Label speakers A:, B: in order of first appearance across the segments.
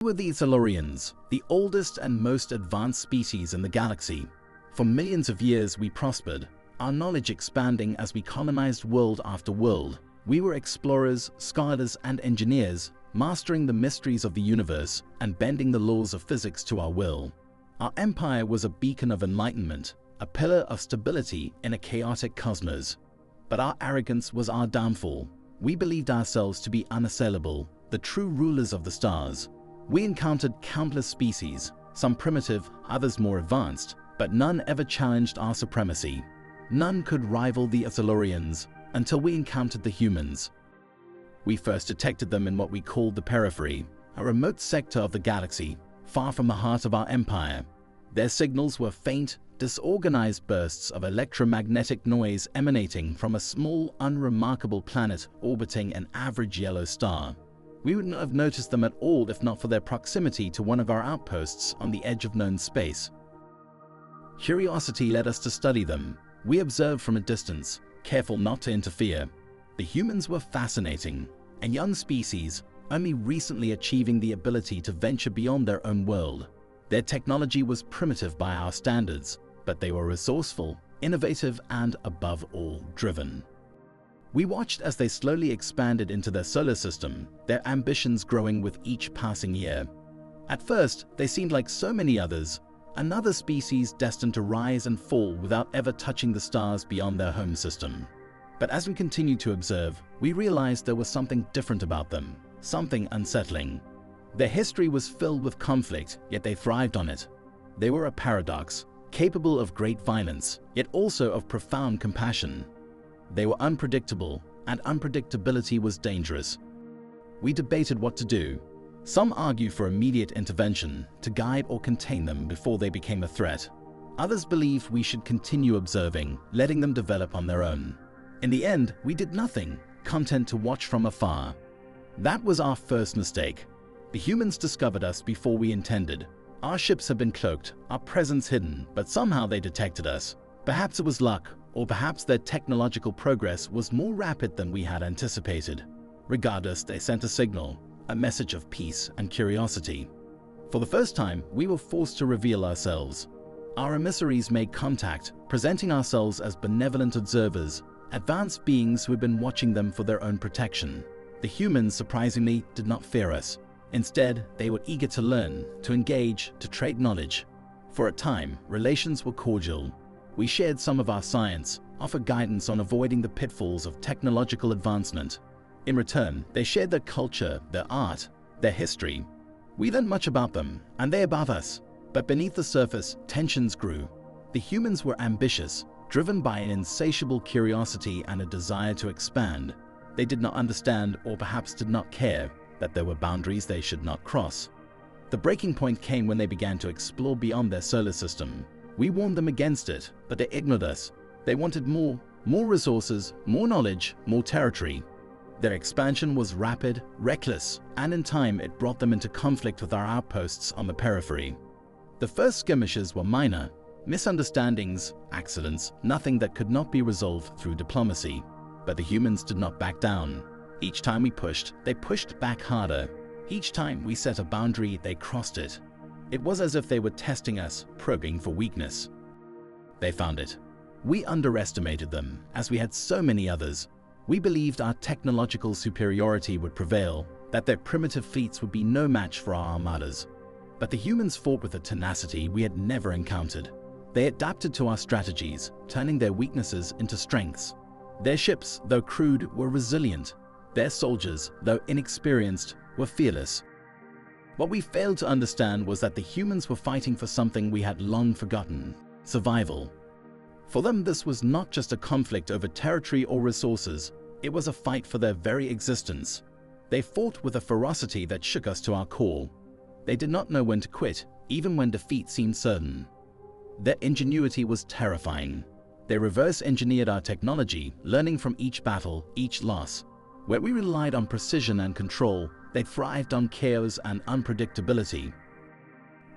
A: Were the Xalorians, the oldest and most advanced species in the galaxy. For millions of years we prospered, our knowledge expanding as we colonized world after world. We were explorers, scholars, and engineers, mastering the mysteries of the universe and bending the laws of physics to our will. Our empire was a beacon of enlightenment, a pillar of stability in a chaotic cosmos. But our arrogance was our downfall. We believed ourselves to be unassailable, the true rulers of the stars. We encountered countless species, some primitive, others more advanced, but none ever challenged our supremacy. None could rival the Xalorians until we encountered the humans. We first detected them in what we called the periphery, a remote sector of the galaxy, far from the heart of our empire. Their signals were faint, disorganized bursts of electromagnetic noise emanating from a small, unremarkable planet orbiting an average yellow star. We wouldn't have noticed them at all if not for their proximity to one of our outposts on the edge of known space. Curiosity led us to study them. We observed from a distance, careful not to interfere. The humans were fascinating, a young species, only recently achieving the ability to venture beyond their own world. Their technology was primitive by our standards, but they were resourceful, innovative, and above all, driven. We watched as they slowly expanded into their solar system, their ambitions growing with each passing year. At first, they seemed like so many others, another species destined to rise and fall without ever touching the stars beyond their home system. But as we continued to observe, we realized there was something different about them, something unsettling. Their history was filled with conflict, yet they thrived on it. They were a paradox, capable of great violence, yet also of profound compassion. They were unpredictable, and unpredictability was dangerous. We debated what to do. Some argue for immediate intervention to guide or contain them before they became a threat. Others believed we should continue observing, letting them develop on their own. In the end, we did nothing, content to watch from afar. That was our first mistake. The humans discovered us before we intended. Our ships had been cloaked, our presence hidden, but somehow they detected us. Perhaps it was luck, or perhaps their technological progress was more rapid than we had anticipated. Regardless, they sent a signal, a message of peace and curiosity. For the first time, we were forced to reveal ourselves. Our emissaries made contact, presenting ourselves as benevolent observers, advanced beings who had been watching them for their own protection. The humans, surprisingly, did not fear us. Instead, they were eager to learn, to engage, to trade knowledge. For a time, relations were cordial. We shared some of our science, offered guidance on avoiding the pitfalls of technological advancement. In return, they shared their culture, their art, their history. We learned much about them, and they about us. But beneath the surface, tensions grew. The humans were ambitious, driven by an insatiable curiosity and a desire to expand. They did not understand, or perhaps did not care, that there were boundaries they should not cross. The breaking point came when they began to explore beyond their solar system. We warned them against it, but they ignored us. They wanted more resources, more knowledge, more territory. Their expansion was rapid, reckless, and in time it brought them into conflict with our outposts on the periphery. The first skirmishes were minor, misunderstandings, accidents, nothing that could not be resolved through diplomacy. But the humans did not back down. Each time we pushed, they pushed back harder. Each time we set a boundary, they crossed it. It was as if they were testing us, probing for weakness. They found it. We underestimated them, as we had so many others. We believed our technological superiority would prevail, that their primitive fleets would be no match for our armadas. But the humans fought with a tenacity we had never encountered. They adapted to our strategies, turning their weaknesses into strengths. Their ships, though crude, were resilient. Their soldiers, though inexperienced, were fearless. What we failed to understand was that the humans were fighting for something we had long forgotten: survival. For them, this was not just a conflict over territory or resources, it was a fight for their very existence. They fought with a ferocity that shook us to our core. They did not know when to quit, even when defeat seemed certain. Their ingenuity was terrifying. They reverse-engineered our technology, learning from each battle, each loss. Where we relied on precision and control, they thrived on chaos and unpredictability.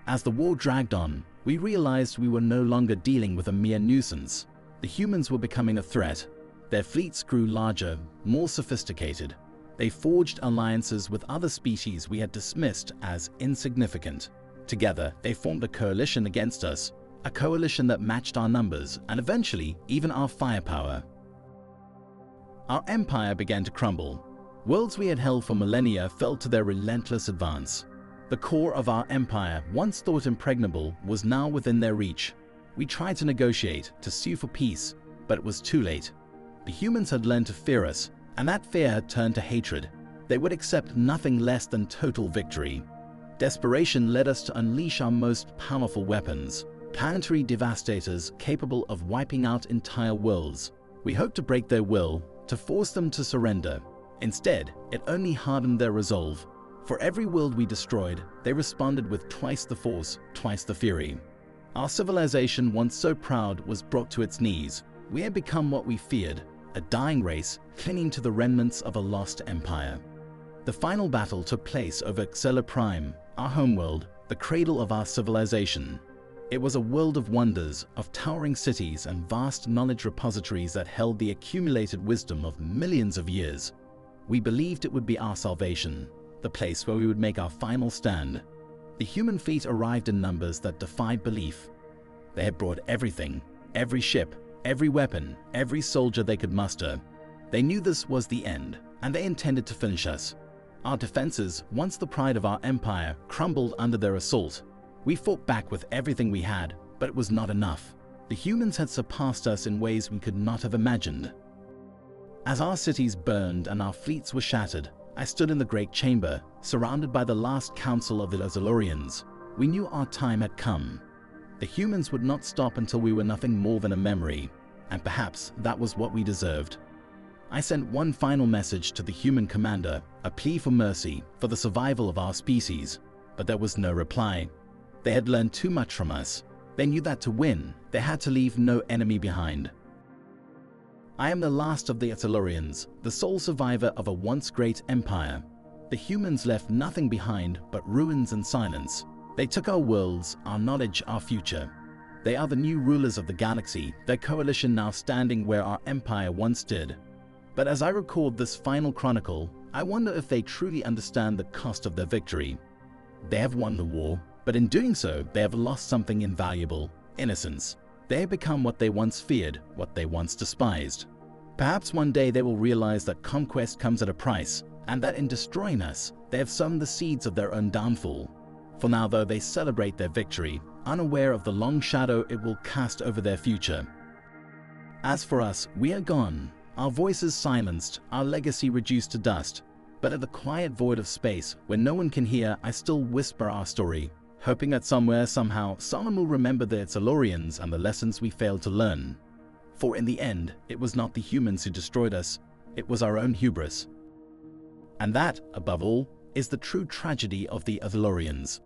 A: As the war dragged on, we realized we were no longer dealing with a mere nuisance. The humans were becoming a threat. Their fleets grew larger, more sophisticated. They forged alliances with other species we had dismissed as insignificant. Together, they formed a coalition against us, a coalition that matched our numbers and eventually even our firepower. Our empire began to crumble. Worlds we had held for millennia fell to their relentless advance. The core of our empire, once thought impregnable, was now within their reach. We tried to negotiate, to sue for peace, but it was too late. The humans had learned to fear us, and that fear had turned to hatred. They would accept nothing less than total victory. Desperation led us to unleash our most powerful weapons, planetary devastators capable of wiping out entire worlds. We hoped to break their will, to force them to surrender. Instead, it only hardened their resolve. For every world we destroyed, they responded with twice the force, twice the fury. Our civilization, once so proud, was brought to its knees. We had become what we feared, a dying race clinging to the remnants of a lost empire. The final battle took place over Xalorian, our homeworld, the cradle of our civilization. It was a world of wonders, of towering cities and vast knowledge repositories that held the accumulated wisdom of millions of years. We believed it would be our salvation, the place where we would make our final stand. The human fleet arrived in numbers that defied belief. They had brought everything, every ship, every weapon, every soldier they could muster. They knew this was the end, and they intended to finish us. Our defenses, once the pride of our empire, crumbled under their assault. We fought back with everything we had, but it was not enough. The humans had surpassed us in ways we could not have imagined. As our cities burned and our fleets were shattered, I stood in the Great Chamber, surrounded by the last council of the Xalorians. We knew our time had come. The humans would not stop until we were nothing more than a memory, and perhaps that was what we deserved. I sent one final message to the human commander, a plea for mercy, for the survival of our species, but there was no reply. They had learned too much from us. They knew that to win, they had to leave no enemy behind. I am the last of the Xalorians, the sole survivor of a once great empire. The humans left nothing behind but ruins and silence. They took our worlds, our knowledge, our future. They are the new rulers of the galaxy, their coalition now standing where our empire once stood. But as I record this final chronicle, I wonder if they truly understand the cost of their victory. They have won the war, but in doing so, they have lost something invaluable: innocence. They have become what they once feared, what they once despised. Perhaps one day they will realize that conquest comes at a price, and that in destroying us, they have sown the seeds of their own downfall. For now, though, they celebrate their victory, unaware of the long shadow it will cast over their future. As for us, we are gone, our voices silenced, our legacy reduced to dust. But at the quiet void of space, where no one can hear, I still whisper our story, hoping that somewhere, somehow, someone will remember the Xalorians and the lessons we failed to learn. For in the end, it was not the humans who destroyed us, it was our own hubris. And that, above all, is the true tragedy of the Xalorians.